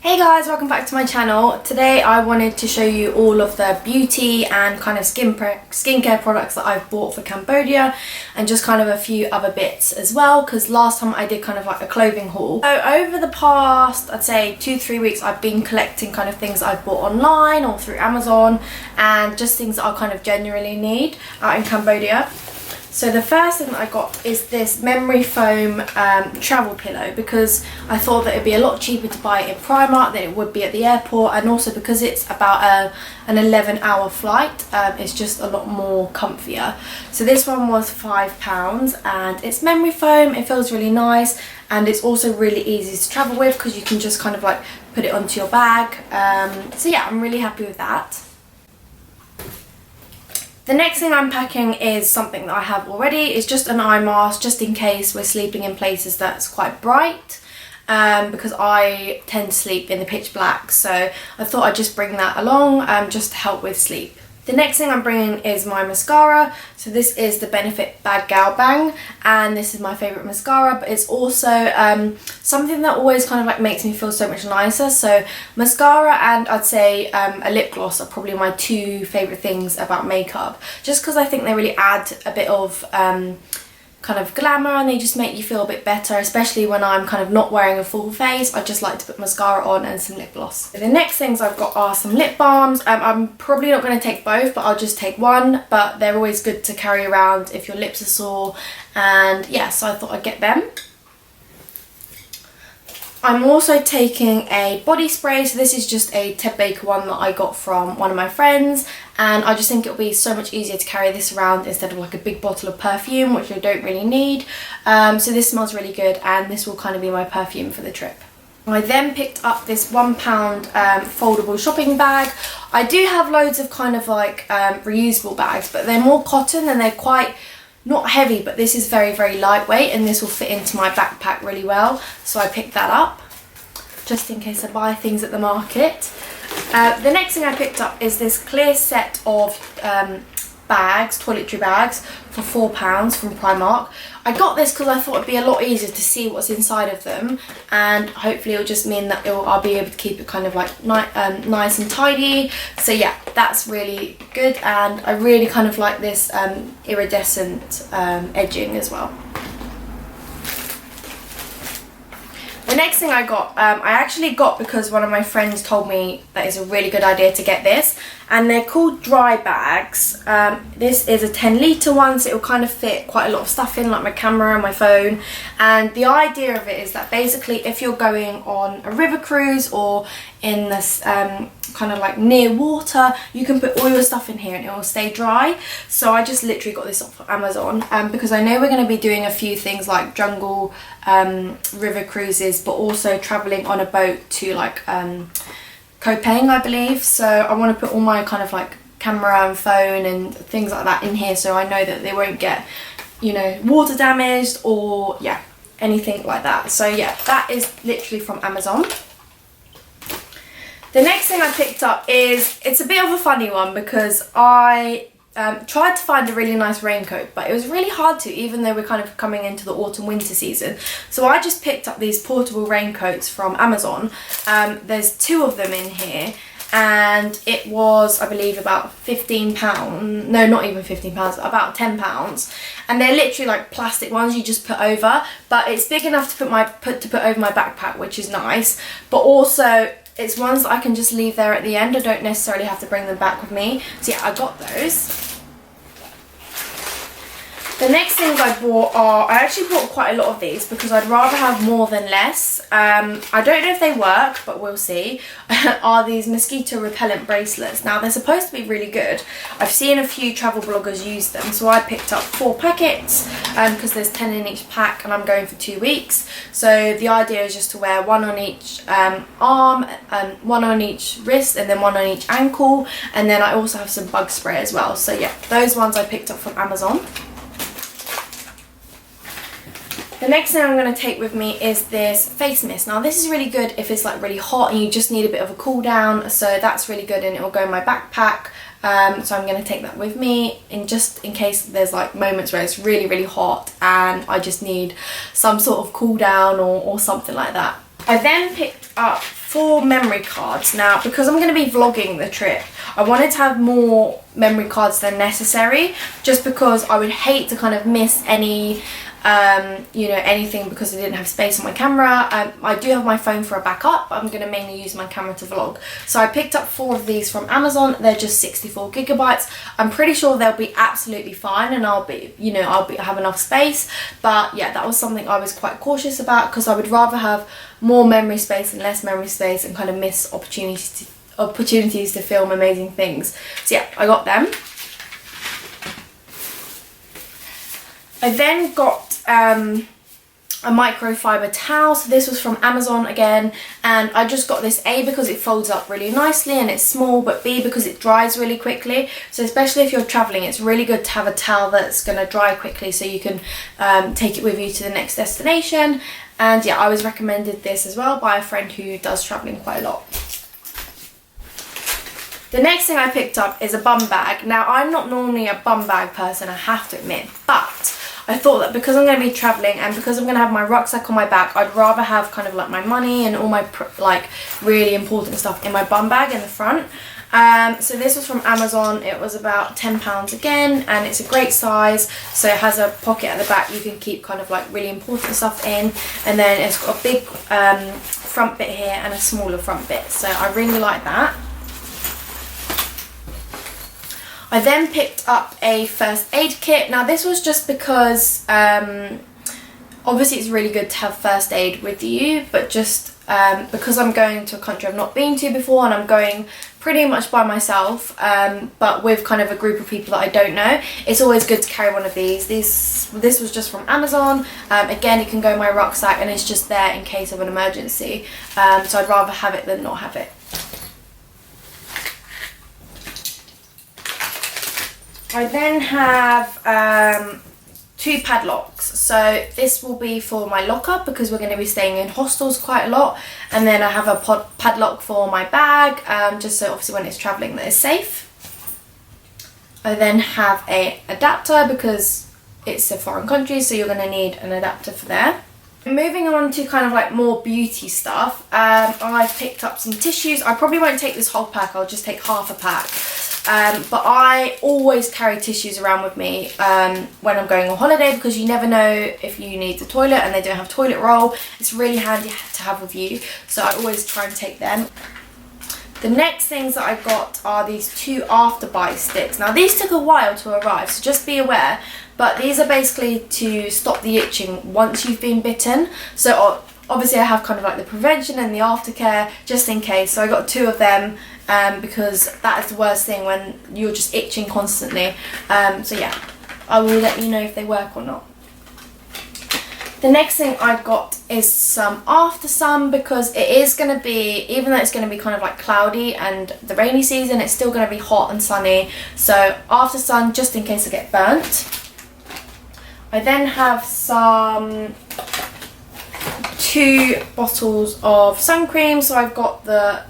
Hey guys, welcome back to my channel. Today I wanted to show you all of the beauty and kind of skincare products that I've bought for Cambodia, and just kind of a few other bits as well, because last time I did kind of like a clothing haul. So over the past, I'd say 2-3 weeks, I've been collecting kind of things I've bought online or through Amazon, and just things that I kind of genuinely need out in Cambodia. So the first thing that I got is this memory foam travel pillow, because I thought that it'd be a lot cheaper to buy it in Primark than it would be at the airport, and also because it's about an 11-hour flight, it's just a lot more comfier. So this one was £5, and it's memory foam. It feels really nice, and it's also really easy to travel with because you can just kind of like put it onto your bag. So yeah, I'm really happy with that. The next thing I'm packing is something that I have already. It's just an eye mask, just in case we're sleeping in places that's quite bright, because I tend to sleep in the pitch black, so I thought I'd just bring that along just to help with sleep. The next thing I'm bringing is my mascara. So this is the Benefit Bag Gal Bang, and this is my favourite mascara, but it's also something that always kind of like makes me feel so much nicer. So mascara and I'd say a lip gloss are probably my two favourite things about makeup, just because I think they really add a bit of kind of glamour, and they just make you feel a bit better, especially when I'm kind of not wearing a full face. I just like to put mascara on and some lip gloss. The next things I've got are some lip balms. I'm probably not going to take both, but I'll just take one, but they're always good to carry around if your lips are sore, and yeah, so I thought I'd get them. I'm also taking a body spray. So this is just a Ted Baker one that I got from one of my friends, and I just think it'll be so much easier to carry this around instead of like a big bottle of perfume, which I don't really need. So this smells really good, and this will kind of be my perfume for the trip. I then picked up this £1 foldable shopping bag. I do have loads of kind of like reusable bags, but they're more cotton and they're quite not heavy, but this is very, very lightweight, and this will fit into my backpack really well. So I picked that up just in case I buy things at the market. The next thing I picked up is this clear set of bags, toiletry bags, for £4 from Primark. I got this because I thought it'd be a lot easier to see what's inside of them, and hopefully it'll just mean that I'll be able to keep it kind of like nice and tidy. So yeah, that's really good, and I really kind of like this iridescent edging as well. The next thing I got, I actually got because one of my friends told me that it's a really good idea to get this, and they're called dry bags. This is a 10-litre one, so it will kind of fit quite a lot of stuff in, like my camera and my phone. And the idea of it is that basically if you're going on a river cruise or in this kind of like near water, you can put all your stuff in here and it will stay dry. So I just literally got this off of Amazon because I know we're going to be doing a few things like jungle river cruises, but also travelling on a boat to like Koh Peng, I believe. So I want to put all my kind of like camera and phone and things like that in here, so I know that they won't get, you know, water damaged or yeah, anything like that. So yeah, that is literally from Amazon. The next thing I picked up is, it's a bit of a funny one because I tried to find a really nice raincoat, but it was really hard to, even though we're kind of coming into the autumn winter season. So I just picked up these portable raincoats from Amazon. There's 2 of them in here, and it was, I believe, about £15, no, not even £15, about £10, and they're literally like plastic ones you just put over, but it's big enough to put over my backpack, which is nice, but also it's ones that I can just leave there at the end. I don't necessarily have to bring them back with me. So yeah, I got those. The next things I bought are, I actually bought quite a lot of these because I'd rather have more than less. I don't know if they work, but we'll see. Are these Mosquito Repellent bracelets. Now they're supposed to be really good. I've seen a few travel bloggers use them, so I picked up 4 packets because there's 10 in each pack, and I'm going for 2 weeks. So the idea is just to wear 1 on each arm, 1 on each wrist, and then 1 on each ankle, and then I also have some bug spray as well. So yeah, those ones I picked up from Amazon. The next thing I'm going to take with me is this face mist. Now this is really good if it's like really hot and you just need a bit of a cool down, so that's really good, and it will go in my backpack. So I'm going to take that with me just in case there's like moments where it's really, really hot and I just need some sort of cool down or something like that. I then picked up 4 memory cards. Now, because I'm going to be vlogging the trip, I wanted to have more memory cards than necessary, just because I would hate to kind of miss any you know, anything because I didn't have space on my camera. I do have my phone for a backup, but I'm going to mainly use my camera to vlog. So I picked up 4 of these from Amazon. They're just 64 gigabytes. I'm pretty sure they'll be absolutely fine, and I'll have enough space. But yeah, that was something I was quite cautious about, because I would rather have more memory space than less memory space and kind of miss opportunities to film amazing things. So yeah, I got them. I then got a microfiber towel. So this was from Amazon again, and I just got this A because it folds up really nicely and it's small, but B because it dries really quickly. So especially if you're traveling, it's really good to have a towel that's going to dry quickly so you can take it with you to the next destination. And yeah, I was recommended this as well by a friend who does traveling quite a lot. The next thing I picked up is a bum bag. Now, I'm not normally a bum bag person, I have to admit, but I thought that because I'm going to be travelling and because I'm going to have my rucksack on my back, I'd rather have kind of like my money and all my like really important stuff in my bum bag in the front. So this was from Amazon. It was about £10 again, and it's a great size. So it has a pocket at the back you can keep kind of like really important stuff in, and then it's got a big front bit here and a smaller front bit. So I really like that. I then picked up a first aid kit. Now this was just because obviously it's really good to have first aid with you, but just because I'm going to a country I've not been to before, and I'm going pretty much by myself, but with kind of a group of people that I don't know, it's always good to carry one of these. This was just from Amazon. Again, it can go in my rucksack and it's just there in case of an emergency. So I'd rather have it than not have it. I then have 2 padlocks. So this will be for my locker because we're going to be staying in hostels quite a lot, and then I have a padlock for my bag, just so obviously when it's travelling that it's safe. I then have a adapter because it's a foreign country, so you're going to need an adapter for there. Moving on to kind of like more beauty stuff, I've picked up some tissues. I probably won't take this whole pack, I'll just take half a pack. But I always carry tissues around with me when I'm going on holiday, because you never know if you need the toilet and they don't have toilet roll. It's really handy to have with you, so I always try and take them. The next things that I got are these 2 after bite sticks. Now these took a while to arrive, so just be aware, but these are basically to stop the itching once you've been bitten. So obviously I have kind of like the prevention and the aftercare just in case, so I got 2 of them. Because that is the worst thing, when you're just itching constantly. So yeah, I will let you know if they work or not. The next thing I've got is some after sun, because it is going to be, even though it's going to be kind of like cloudy and the rainy season, it's still going to be hot and sunny. So after sun, just in case I get burnt. I then have some 2 bottles of sun cream. So I've got the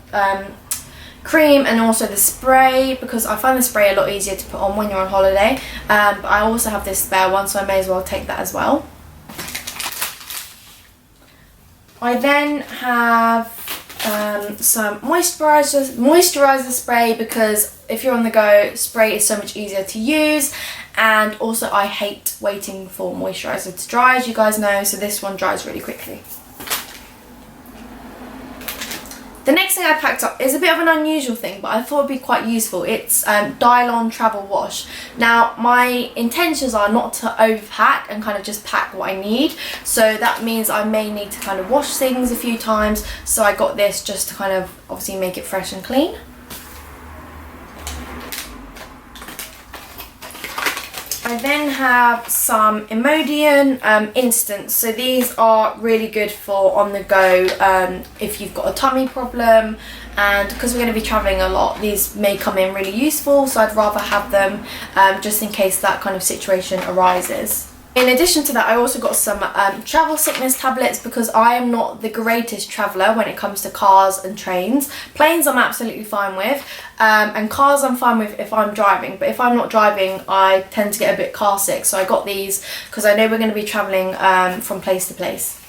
cream and also the spray, because I find the spray a lot easier to put on when you're on holiday, but I also have this spare one, so I may as well take that as well. I then have some moisturizer spray, because if you're on the go, spray is so much easier to use, and also I hate waiting for moisturizer to dry, as you guys know, so this one dries really quickly. The next thing I packed up is a bit of an unusual thing, but I thought it would be quite useful. It's Dial-On Travel Wash. Now, my intentions are not to overpack and kind of just pack what I need. So that means I may need to kind of wash things a few times. So I got this just to kind of obviously make it fresh and clean. I then have some Imodium Instants. So these are really good for on the go if you've got a tummy problem, and because we're going to be travelling a lot, these may come in really useful, so I'd rather have them just in case that kind of situation arises. In addition to that, I also got some travel sickness tablets, because I am not the greatest traveller when it comes to cars and trains. Planes I'm absolutely fine with, and cars I'm fine with if I'm driving, but if I'm not driving I tend to get a bit car sick, so I got these because I know we're going to be travelling from place to place.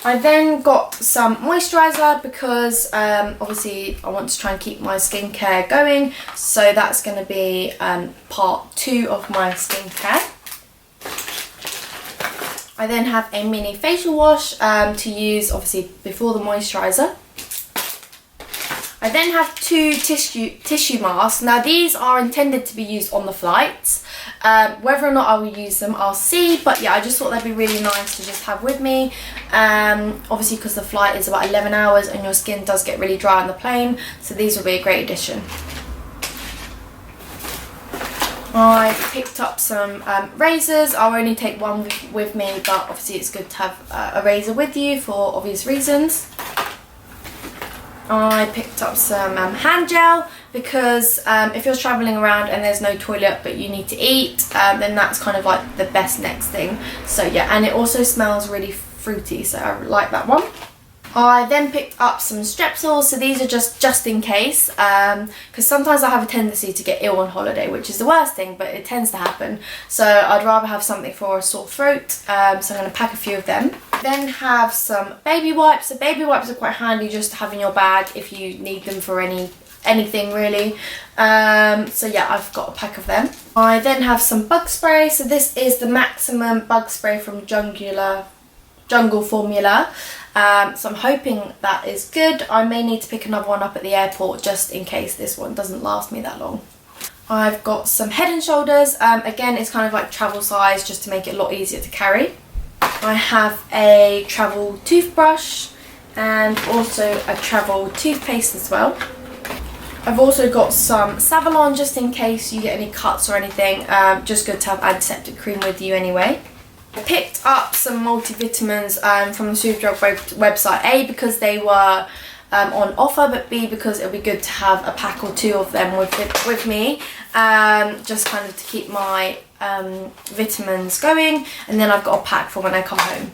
I then got some moisturizer because obviously I want to try and keep my skincare going, so that's going to be part 2 of my skincare. I then have a mini facial wash to use obviously before the moisturizer. I then have 2 tissue masks. Now these are intended to be used on the flights. Whether or not I will use them, I'll see. But yeah, I just thought they'd be really nice to just have with me. Obviously because the flight is about 11 hours and your skin does get really dry on the plane. So these will be a great addition. I picked up some razors. I'll only take one with me, but obviously it's good to have a razor with you for obvious reasons. I picked up some hand gel because if you're travelling around and there's no toilet but you need to eat, then that's kind of like the best next thing. So yeah, and it also smells really fruity, so I like that one. I then picked up some Strepsils, so these are just in case, because sometimes I have a tendency to get ill on holiday, which is the worst thing, but it tends to happen. So I'd rather have something for a sore throat, so I'm going to pack a few of them. Then have some baby wipes. So baby wipes are quite handy just to have in your bag if you need them for anything really. So yeah, I've got a pack of them. I then have some bug spray. So this is the Maximum Bug Spray from Jungle Formula. So I'm hoping that is good. I may need to pick another one up at the airport just in case this one doesn't last me that long. I've got some Head and Shoulders. Again, it's kind of like travel size just to make it a lot easier to carry. I have a travel toothbrush and also a travel toothpaste as well. I've also got some Savlon just in case you get any cuts or anything. Just good to have antiseptic cream with you anyway. I picked up some multivitamins from the Superdrug website, A because they were on offer, but B because it would be good to have a pack or 2 of them with me, just kind of to keep my vitamins going, and then I've got a pack for when I come home.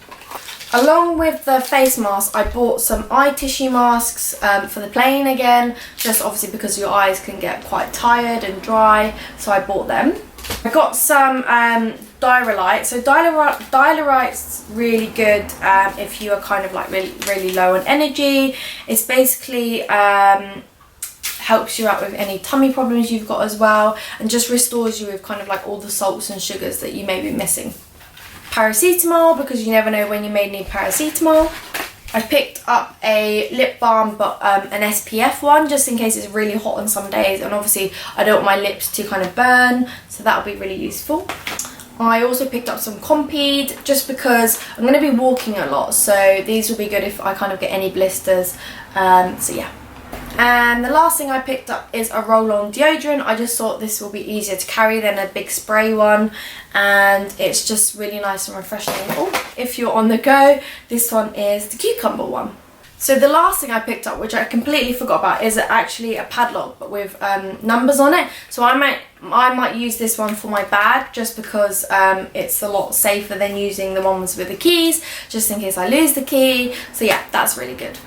Along with the face mask, I bought some eye tissue masks for the plane again, just obviously because your eyes can get quite tired and dry, so I bought them. I got some Diarrhea. So Diarrhea's really good if you are kind of like really low on energy. It's basically helps you out with any tummy problems you've got as well, and just restores you with kind of like all the salts and sugars that you may be missing. Paracetamol, because you never know when you may need paracetamol. I picked up a lip balm, but an SPF one, just in case it's really hot on some days, and obviously I don't want my lips to kind of burn, so that'll be really useful. I also picked up some Compeed, just because I'm going to be walking a lot, so these will be good if I kind of get any blisters, so yeah. And the last thing I picked up is a roll-on deodorant. I just thought this will be easier to carry than a big spray one, and it's just really nice and refreshing. Oh, if you're on the go, this one is the cucumber one. So the last thing I picked up, which I completely forgot about, is actually a padlock but with numbers on it. So I might use this one for my bag, just because it's a lot safer than using the ones with the keys, just in case I lose the key. So yeah, that's really good.